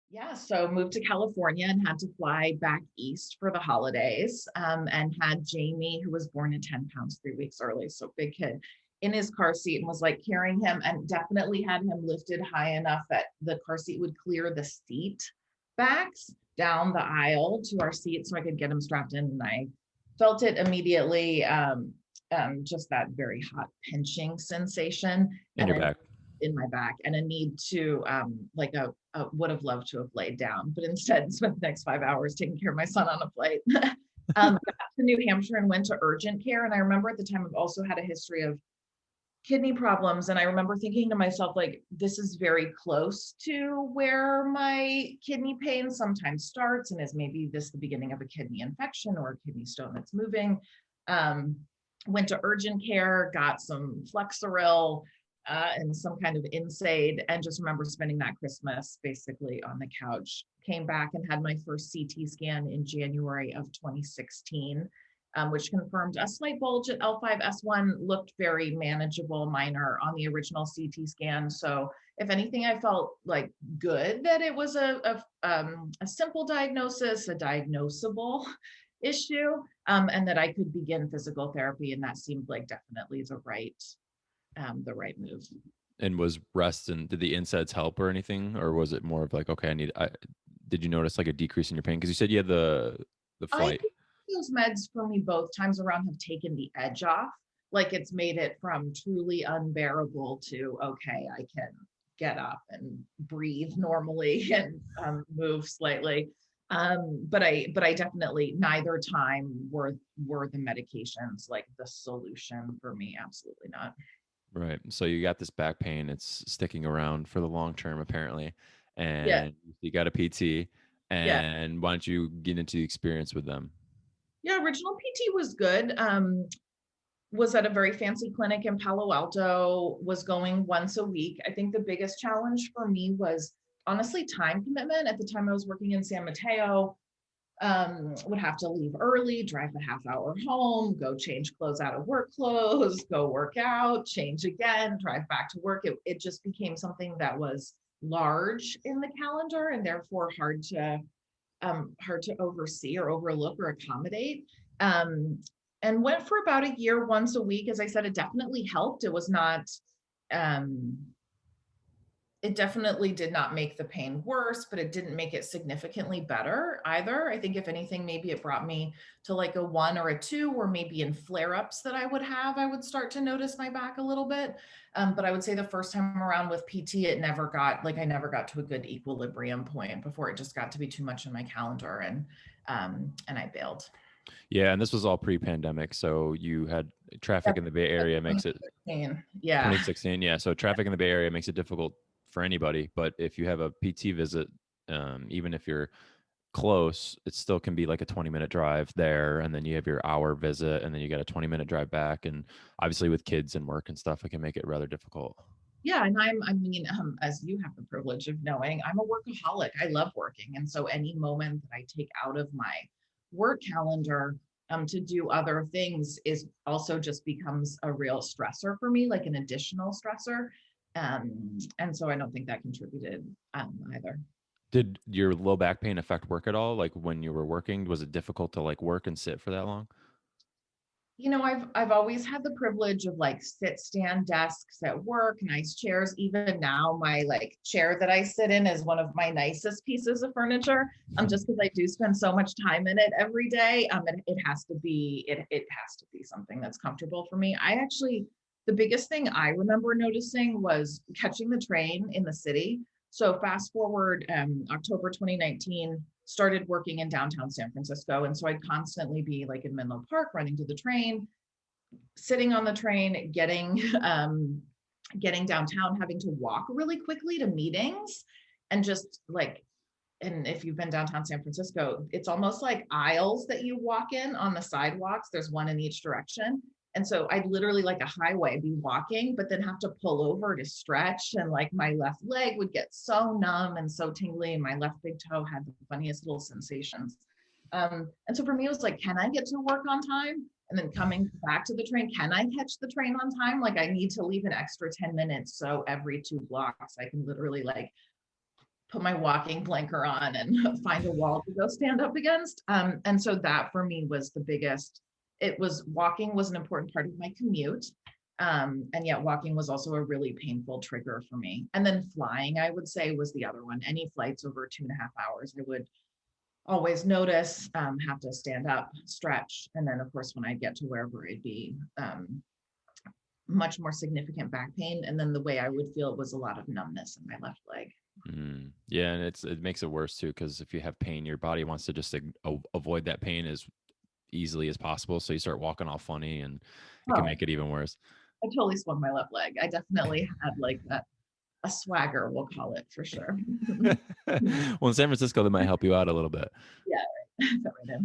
Yeah, so moved to California and had to fly back east for the holidays, and had Jamie, who was born at 10 pounds 3 weeks early, so big kid, in his car seat and was like carrying him and definitely had him lifted high enough that the car seat would clear the seat backs down the aisle to our seat so I could get him strapped in. And I felt it immediately, just that very hot pinching sensation In and your a back. in my back and a need to would have loved to have laid down, but instead spent the next 5 hours taking care of my son on a flight. Got to New Hampshire and went to urgent care. And I remember at the time I've also had a history of kidney problems. And I remember thinking to myself, like, this is very close to where my kidney pain sometimes starts and is maybe this the beginning of a kidney infection or a kidney stone that's moving. Um, Went to urgent care, got some Flexeril, and some kind of NSAID, and just remember spending that Christmas basically on the couch. Came back and had my first CT scan in January of 2016, which confirmed a slight bulge at L5S1, looked very manageable, minor on the original CT scan. So if anything, I felt like good that it was a simple diagnosis, a diagnosable issue, and that I could begin physical therapy. And that seemed like definitely the right move. And was rest and did the NSAIDs help or anything, or was it more of like, okay, did you notice like a decrease in your pain? Because you said you had the I flight. think those meds for me both times around have taken the edge off. Like it's made it from truly unbearable to okay, I can get up and breathe normally and move slightly. But I definitely neither time were the medications like the solution for me. Absolutely not. Right. So you got this back pain. It's sticking around for the long term, apparently. Yeah, And you got a PT. yeah. And why don't you get into the experience with them? Yeah, original PT was good. Was at a very fancy clinic in Palo Alto, was going once a week. I think the biggest challenge for me was honestly time commitment. At the time I was working in San Mateo, would have to leave early, drive a half hour home, go change clothes out of work clothes, go work out, change again, drive back to work. It just became something that was large in the calendar and therefore hard to oversee or overlook or accommodate. Um, and went for about a year once a week. As I said, it definitely helped. Um, it definitely did not make the pain worse, but it didn't make it significantly better either. I think if anything, maybe it brought me to like a 1 or a 2, or maybe in flare-ups that I would start to notice my back a little bit. But I would say the first time around with PT, I never got to a good equilibrium point before it just got to be too much in my calendar, and I bailed. Yeah. And this was all pre pandemic. So you had traffic in the Bay Area makes it 2016. Yeah. 2016. Yeah. So traffic in the Bay Area makes it difficult for anybody. But if you have a PT visit, even if you're close, it still can be like a 20-minute drive there. And then you have your hour visit and then you got a 20-minute drive back. And obviously with kids and work and stuff, it can make it rather difficult. Yeah, and I mean, as you have the privilege of knowing, I'm a workaholic. I love working. And so any moment that I take out of my work calendar to do other things is also just becomes a real stressor for me, like an additional stressor. And so I don't think that contributed either. Did your low back pain affect work at all? Like when you were working, was it difficult to like work and sit for that long? You know, I've always had the privilege of like sit stand desks at work, nice chairs. Even now, my like chair that I sit in is one of my nicest pieces of furniture. Just because I do spend so much time in it every day. It has to be it has to be something that's comfortable for me. I actually the biggest thing I remember noticing was catching the train in the city. So fast forward October 2019, started working in downtown San Francisco. And so I'd constantly be like in Menlo Park, running to the train, sitting on the train, getting downtown, having to walk really quickly to meetings, and just like, and if you've been downtown San Francisco, it's almost like aisles that you walk in on the sidewalks. There's one in each direction. And so I'd literally like a highway be walking, but then have to pull over to stretch. And like my left leg would get so numb and so tingly. And my left big toe had the funniest little sensations. And so for me, it was like, can I get to work on time? And then coming back to the train, can I catch the train on time? Like I need to leave an extra 10 minutes. So every 2 blocks, I can literally like put my walking blanker on and find a wall to go stand up against. And so that for me was the biggest. It was walking was an important part of my commute. And yet walking was also a really painful trigger for me. And then flying, I would say, was the other one. Any flights over 2.5 hours, I would always notice, have to stand up, stretch. And then of course, when I get to wherever I'd be, much more significant back pain. And then the way I would feel was a lot of numbness in my left leg. Yeah, and it makes it worse too, because if you have pain, your body wants to just avoid that pain as easily as possible. So you start walking all funny, and it can Oh, make it even worse. I totally swung my left leg. I definitely had like a swagger, we'll call it for sure. Well, in San Francisco, that might help you out a little bit. Yeah, right.